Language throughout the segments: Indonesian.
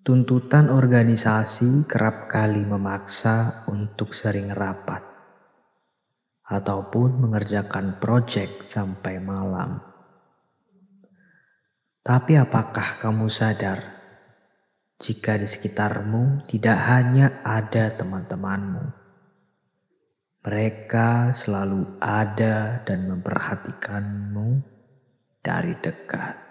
Tuntutan organisasi kerap kali memaksa untuk sering rapat ataupun mengerjakan proyek sampai malam. Tapi apakah kamu sadar jika di sekitarmu tidak hanya ada teman-temanmu? Mereka selalu ada dan memperhatikanmu dari dekat.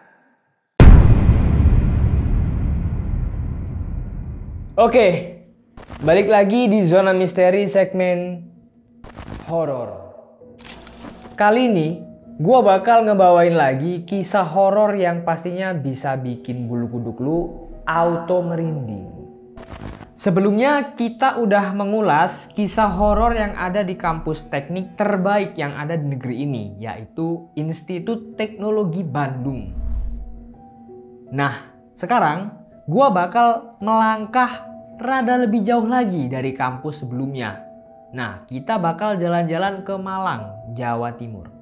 Oke, balik lagi di Zona Misteri segmen horor. Kali ini gua bakal ngebawain lagi kisah horor yang pastinya bisa bikin bulu kuduk lu auto merinding. Sebelumnya kita udah mengulas kisah horor yang ada di kampus teknik terbaik yang ada di negeri ini, yaitu Institut Teknologi Bandung. Nah, sekarang gua bakal melangkah rada lebih jauh lagi dari kampus sebelumnya. Nah, kita bakal jalan-jalan ke Malang, Jawa Timur.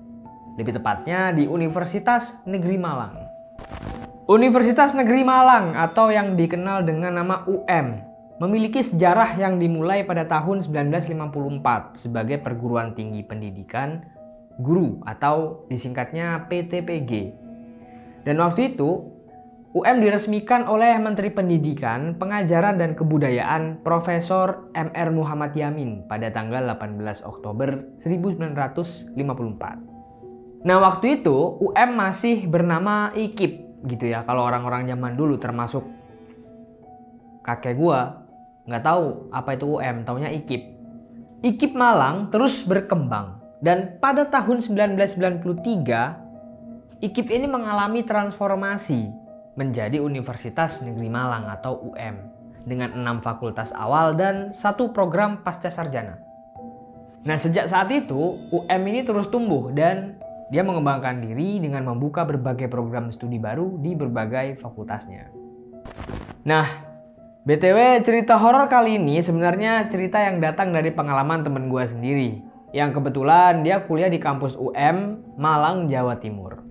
Lebih tepatnya di Universitas Negeri Malang. Universitas Negeri Malang atau yang dikenal dengan nama UM memiliki sejarah yang dimulai pada tahun 1954 sebagai perguruan tinggi pendidikan guru atau disingkatnya PTPG. Dan waktu itu UM diresmikan oleh Menteri Pendidikan, Pengajaran dan Kebudayaan Profesor Mr. Muhammad Yamin pada tanggal 18 Oktober 1954. Nah, waktu itu UM masih bernama IKIP gitu ya. Kalau orang-orang zaman dulu termasuk kakek gua nggak tahu apa itu UM, taunya IKIP. IKIP Malang terus berkembang dan pada tahun 1993 IKIP ini mengalami transformasi menjadi Universitas Negeri Malang atau UM dengan 6 fakultas awal dan 1 program pasca sarjana. Nah, sejak saat itu UM ini terus tumbuh dan dia mengembangkan diri dengan membuka berbagai program studi baru di berbagai fakultasnya. Nah, BTW cerita horor kali ini sebenarnya cerita yang datang dari pengalaman temen gue sendiri yang kebetulan dia kuliah di kampus UM Malang, Jawa Timur.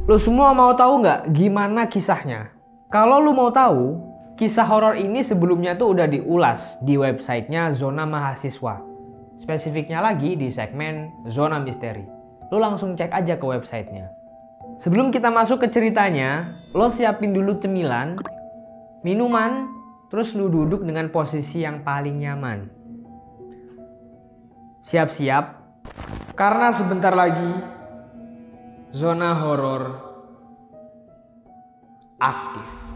Lu semua mau tahu nggak gimana kisahnya? Kalau lu mau tahu, kisah horor ini sebelumnya tuh udah diulas di websitenya Zona Mahasiswa. Spesifiknya lagi di segmen Zona Misteri. Lu langsung cek aja ke websitenya. Sebelum kita masuk ke ceritanya, lo siapin dulu cemilan, minuman, terus lu duduk dengan posisi yang paling nyaman. Siap-siap, karena sebentar lagi Zona horor aktif.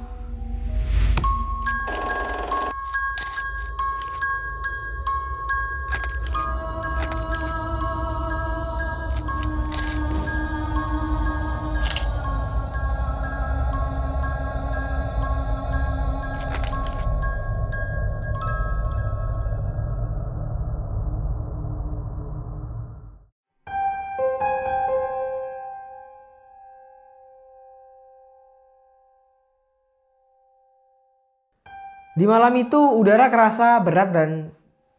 Di malam itu udara kerasa berat dan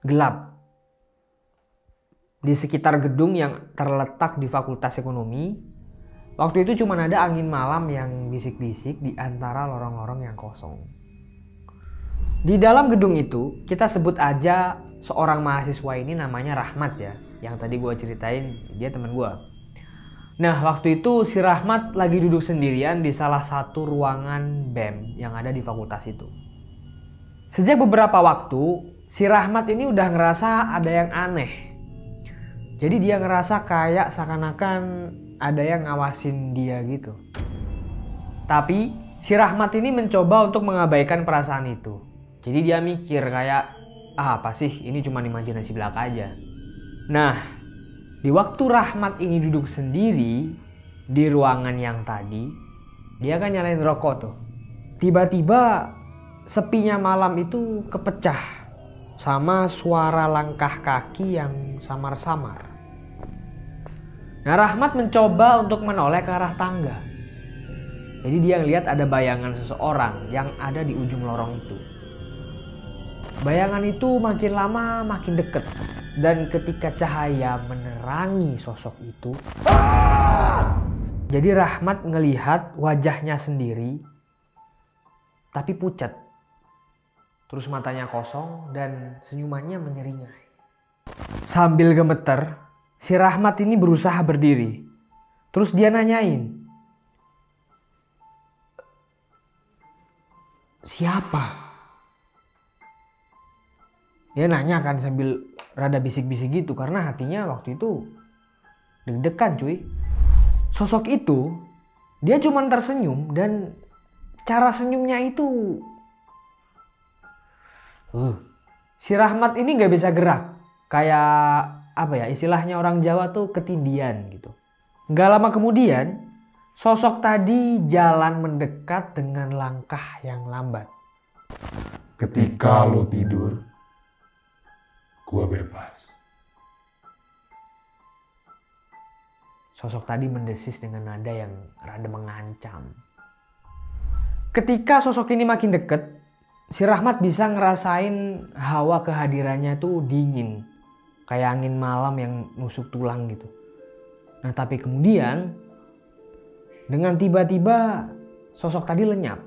gelap. Di sekitar gedung yang terletak di Fakultas Ekonomi, waktu itu cuma ada angin malam yang bisik-bisik di antara lorong-lorong yang kosong. Di dalam gedung itu, kita sebut aja seorang mahasiswa ini namanya Rahmat ya. Yang tadi gue ceritain, dia teman gue. Nah, waktu itu si Rahmat lagi duduk sendirian di salah satu ruangan BEM yang ada di fakultas itu. Sejak beberapa waktu, si Rahmat ini udah ngerasa ada yang aneh. Jadi dia ngerasa kayak seakan-akan ada yang ngawasin dia gitu. Tapi si Rahmat ini mencoba untuk mengabaikan perasaan itu. Jadi dia mikir kayak, apa sih ini cuma imajinasi belaka aja. Nah, di waktu Rahmat ini duduk sendiri di ruangan yang tadi, dia kan nyalain rokok tuh. Tiba-tiba sepinya malam itu kepecah sama suara langkah kaki yang samar-samar. Nah, Rahmat mencoba untuk menoleh ke arah tangga. Jadi dia ngeliat ada bayangan seseorang yang ada di ujung lorong itu. Bayangan itu makin lama makin deket. Dan ketika cahaya menerangi sosok itu, jadi Rahmat ngelihat wajahnya sendiri tapi pucat. Terus matanya kosong dan senyumannya menyeringai. Sambil gemeter, si Rahmat ini berusaha berdiri. Terus dia nanyain, "Siapa?" Dia nanya kan sambil rada bisik-bisik gitu karena hatinya waktu itu deg-degan cuy. Sosok itu dia cuma tersenyum dan cara senyumnya itu si Rahmat ini gak bisa gerak. Kayak apa ya, istilahnya orang Jawa tuh ketindian gitu. Gak lama kemudian sosok tadi jalan mendekat dengan langkah yang lambat. Ketika lo tidur, gua bebas. Sosok tadi mendesis dengan nada yang rada mengancam. Ketika sosok ini makin deket, si Rahmat bisa ngerasain hawa kehadirannya tuh dingin. Kayak angin malam yang nusuk tulang gitu. Nah tapi kemudian dengan tiba-tiba sosok tadi lenyap.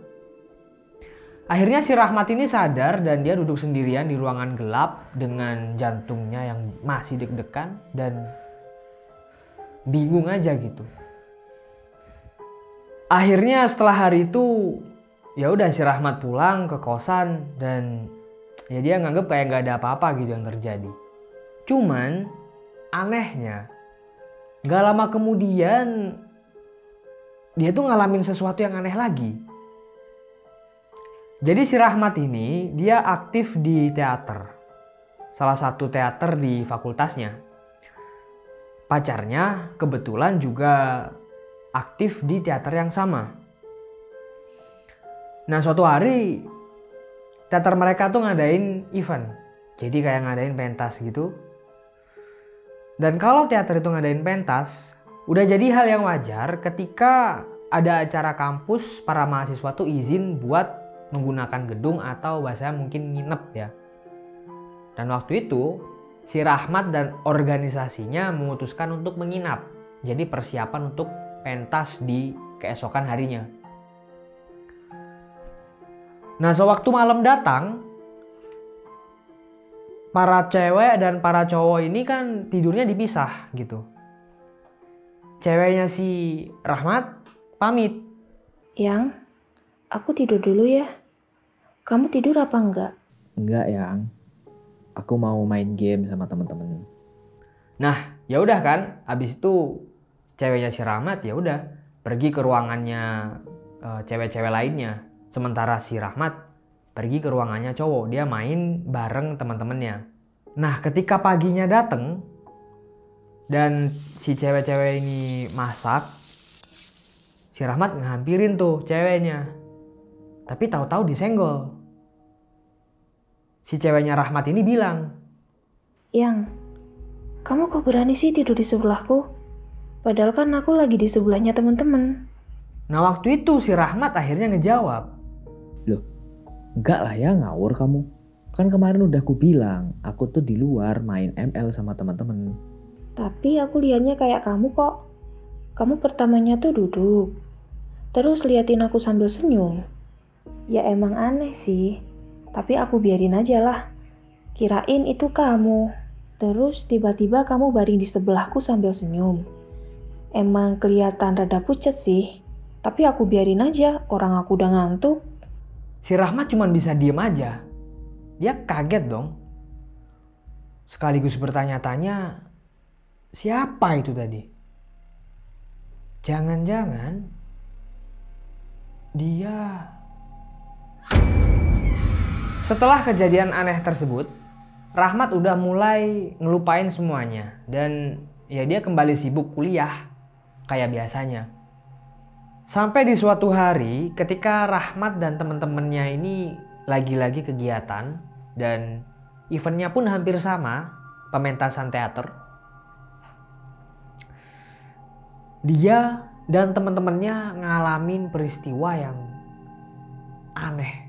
Akhirnya si Rahmat ini sadar dan dia duduk sendirian di ruangan gelap dengan jantungnya yang masih deg-degan dan bingung aja gitu. Akhirnya setelah hari itu ya udah si Rahmat pulang ke kosan dan ya dia nganggep kayak nggak ada apa-apa gitu yang terjadi. Cuman anehnya nggak lama kemudian dia tuh ngalamin sesuatu yang aneh lagi. Jadi si Rahmat ini dia aktif di teater. Salah satu teater di fakultasnya. Pacarnya kebetulan juga aktif di teater yang sama. Nah suatu hari teater mereka tuh ngadain event. Jadi kayak ngadain pentas gitu. Dan kalau teater itu ngadain pentas, udah jadi hal yang wajar ketika ada acara kampus para mahasiswa tuh izin buat menggunakan gedung atau bahasanya mungkin nginep ya. Dan waktu itu si Rahmat dan organisasinya memutuskan untuk menginap. Jadi persiapan untuk pentas di keesokan harinya. Nah sewaktu malam datang, para cewek dan para cowok ini kan tidurnya dipisah gitu. Ceweknya si Rahmat pamit. Yang, aku tidur dulu ya. Kamu tidur apa enggak? Enggak, Yang. Aku mau main game sama temen-temen. Nah, ya udah kan, abis itu ceweknya si Rahmat ya udah pergi ke ruangannya cewek-cewek lainnya. Sementara si Rahmat pergi ke ruangannya cowok, dia main bareng teman-temannya. Nah, ketika paginya dateng dan si cewek-cewek ini masak, si Rahmat ngehampirin tuh ceweknya. Tapi tahu-tahu disenggol. Si ceweknya Rahmat ini bilang, Yang, kamu kok berani sih tidur di sebelahku? Padahal kan aku lagi di sebelahnya teman-teman. nah waktu itu si Rahmat akhirnya ngejawab, Loh, enggak lah ya, ngawur kamu. Kan kemarin udah aku bilang, aku tuh di luar main ML sama teman-teman. Tapi aku lihatnya kayak kamu kok. Kamu pertamanya tuh duduk. Terus liatin aku sambil senyum. Ya emang aneh sih. Tapi aku biarin aja lah. Kirain itu kamu. Terus tiba-tiba kamu baring di sebelahku sambil senyum. Emang kelihatan rada pucet sih. Tapi aku biarin aja, orang aku udah ngantuk. si Rahmat cuma bisa diem aja. Dia kaget dong. Sekaligus bertanya-tanya, siapa itu tadi? Jangan-jangan dia... Setelah kejadian aneh tersebut, Rahmat udah mulai ngelupain semuanya. Dan ya dia kembali sibuk kuliah kayak biasanya. Sampai di suatu hari ketika Rahmat dan teman-temannya ini lagi-lagi kegiatan dan eventnya pun hampir sama, pementasan teater. Dia dan teman-temannya ngalamin peristiwa yang aneh.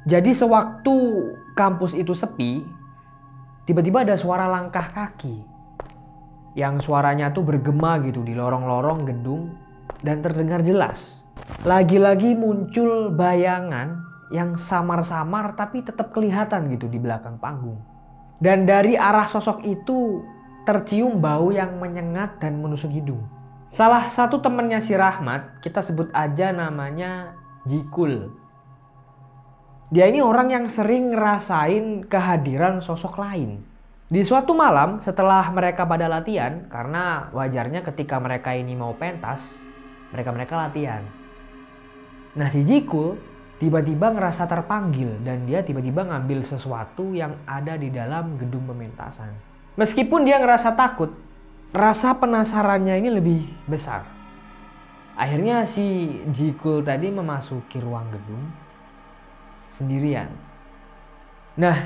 Jadi sewaktu kampus itu sepi, tiba-tiba ada suara langkah kaki. Yang suaranya tuh bergema gitu di lorong-lorong gedung dan terdengar jelas. Lagi-lagi muncul bayangan yang samar-samar tapi tetap kelihatan gitu di belakang panggung. Dan dari arah sosok itu tercium bau yang menyengat dan menusuk hidung. Salah satu temannya si Rahmat, kita sebut aja namanya Jikul. Dia ini orang yang sering ngerasain kehadiran sosok lain. Di suatu malam setelah mereka pada latihan, karena wajarnya ketika mereka ini mau pentas, mereka latihan. Nah si Jikul tiba-tiba ngerasa terpanggil dan dia tiba-tiba ngambil sesuatu yang ada di dalam gedung pementasan. Meskipun dia ngerasa takut, rasa penasarannya ini lebih besar. Akhirnya si Jikul tadi memasuki ruang gedung sendirian. Nah,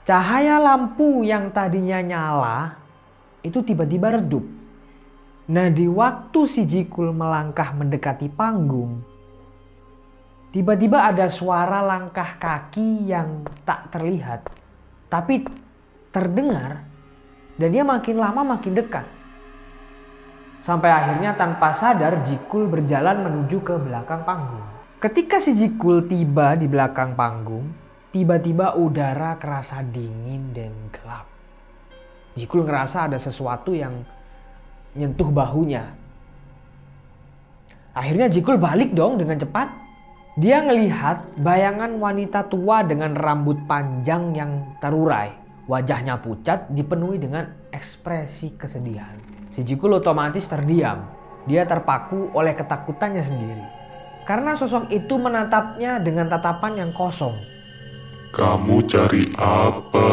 cahaya lampu yang tadinya nyala itu tiba-tiba redup. Nah, di waktu si Jikul melangkah mendekati panggung, tiba-tiba ada suara langkah kaki yang tak terlihat, tapi terdengar dan dia makin lama makin dekat. Sampai akhirnya tanpa sadar Jikul berjalan menuju ke belakang panggung. Ketika si Jikul tiba di belakang panggung, tiba-tiba udara kerasa dingin dan gelap. Jikul ngerasa ada sesuatu yang nyentuh bahunya. Akhirnya Jikul balik dong dengan cepat. Dia ngelihat bayangan wanita tua dengan rambut panjang yang terurai. Wajahnya pucat dipenuhi dengan ekspresi kesedihan. Si Jikul otomatis terdiam. Dia terpaku oleh ketakutannya sendiri. Karena sosok itu menatapnya dengan tatapan yang kosong. Kamu cari apa?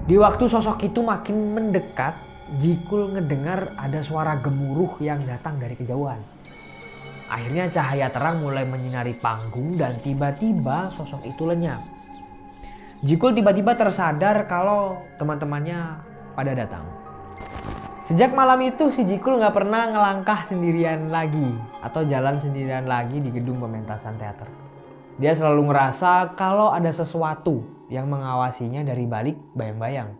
Di waktu sosok itu makin mendekat, Jikul ngedengar ada suara gemuruh yang datang dari kejauhan. Akhirnya cahaya terang mulai menyinari panggung dan tiba-tiba sosok itu lenyap. Jikul tiba-tiba tersadar kalau teman-temannya pada datang. Sejak malam itu si Jikul gak pernah ngelangkah sendirian lagi atau jalan sendirian lagi di gedung pementasan teater. Dia selalu ngerasa kalau ada sesuatu yang mengawasinya dari balik bayang-bayang.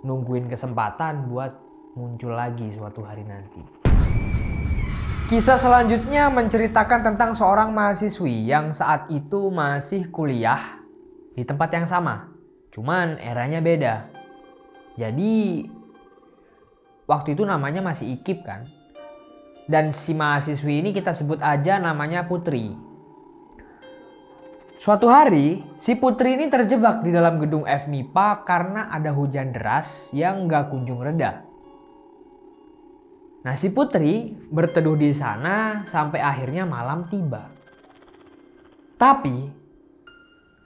Nungguin kesempatan buat muncul lagi suatu hari nanti. Kisah selanjutnya menceritakan tentang seorang mahasiswi yang saat itu masih kuliah di tempat yang sama. Cuman eranya beda. Jadi waktu itu namanya masih IKIP kan. Dan si mahasiswi ini kita sebut aja namanya Putri. Suatu hari si Putri ini terjebak di dalam gedung FMIPA karena ada hujan deras yang gak kunjung reda. Nah si Putri berteduh di sana sampai akhirnya malam tiba. Tapi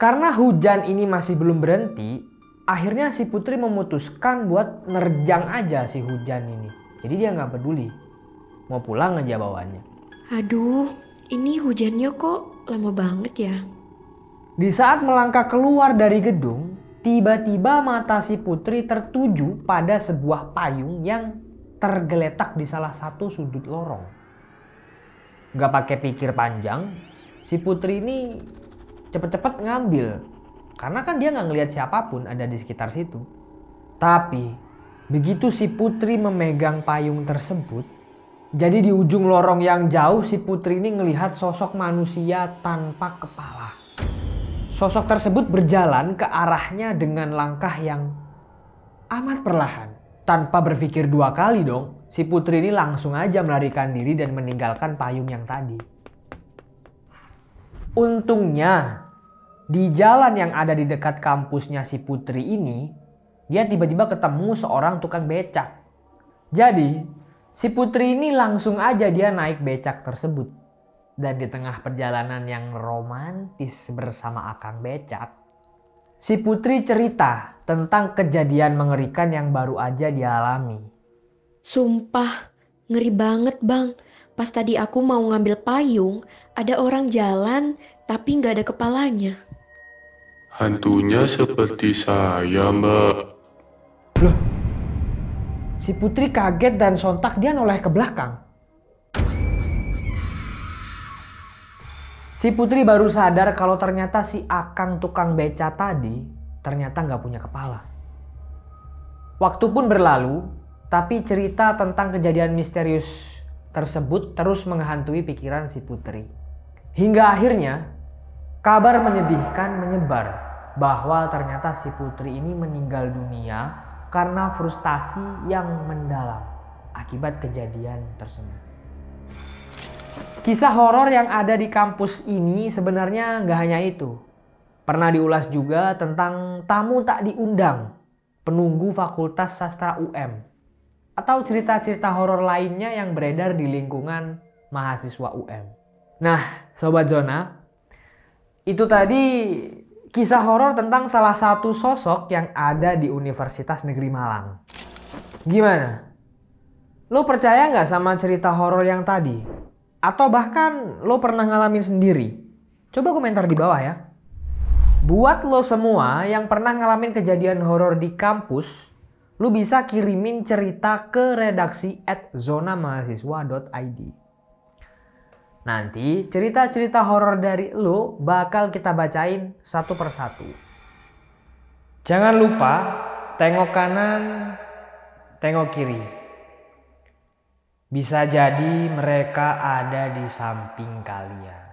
karena hujan ini masih belum berhenti, akhirnya si Putri memutuskan buat nerjang aja si hujan ini. Jadi dia gak peduli. Mau pulang aja bawaannya. Aduh, ini hujannya kok lama banget ya. Di saat melangkah keluar dari gedung, tiba-tiba mata si Putri tertuju pada sebuah payung yang tergeletak di salah satu sudut lorong. Gak pakai pikir panjang, si Putri ini cepet-cepet ngambil. Karena kan dia gak ngelihat siapapun ada di sekitar situ. Tapi begitu si Putri memegang payung tersebut, jadi di ujung lorong yang jauh si Putri ini ngelihat sosok manusia tanpa kepala. Sosok tersebut berjalan ke arahnya dengan langkah yang amat perlahan. Tanpa berpikir dua kali dong, si Putri ini langsung aja melarikan diri dan meninggalkan payung yang tadi. Untungnya, di jalan yang ada di dekat kampusnya si Putri ini, dia tiba-tiba ketemu seorang tukang becak. Jadi, si Putri ini langsung aja dia naik becak tersebut. Dan di tengah perjalanan yang romantis bersama Akang Becak, si Putri cerita tentang kejadian mengerikan yang baru aja dialami. Sumpah, ngeri banget bang. Pas tadi aku mau ngambil payung, ada orang jalan tapi nggak ada kepalanya. Hantunya seperti saya, Mbak. Loh, si Putri kaget dan sontak dia noleh ke belakang. Si Putri baru sadar kalau ternyata si Akang tukang beca tadi ternyata nggak punya kepala. Waktu pun berlalu, tapi cerita tentang kejadian misterius tersebut terus menghantui pikiran si Putri. Hingga akhirnya kabar menyedihkan menyebar bahwa ternyata si Putri ini meninggal dunia karena frustasi yang mendalam akibat kejadian tersebut. Kisah horor yang ada di kampus ini sebenarnya nggak hanya itu. Pernah diulas juga tentang tamu tak diundang, penunggu Fakultas Sastra UM, atau cerita-cerita horor lainnya yang beredar di lingkungan mahasiswa UM. Nah, Sobat Zona, itu tadi kisah horor tentang salah satu sosok yang ada di Universitas Negeri Malang. Gimana? Lo percaya nggak sama cerita horor yang tadi? Atau bahkan lo pernah ngalamin sendiri? Coba komentar di bawah ya. Buat lo semua yang pernah ngalamin kejadian horor di kampus, lo bisa kirimin cerita ke redaksi @zonamahasiswa.id. Nanti cerita-cerita horor dari lo bakal kita bacain satu persatu. Jangan lupa tengok kanan, tengok kiri. Bisa jadi mereka ada di samping kalian.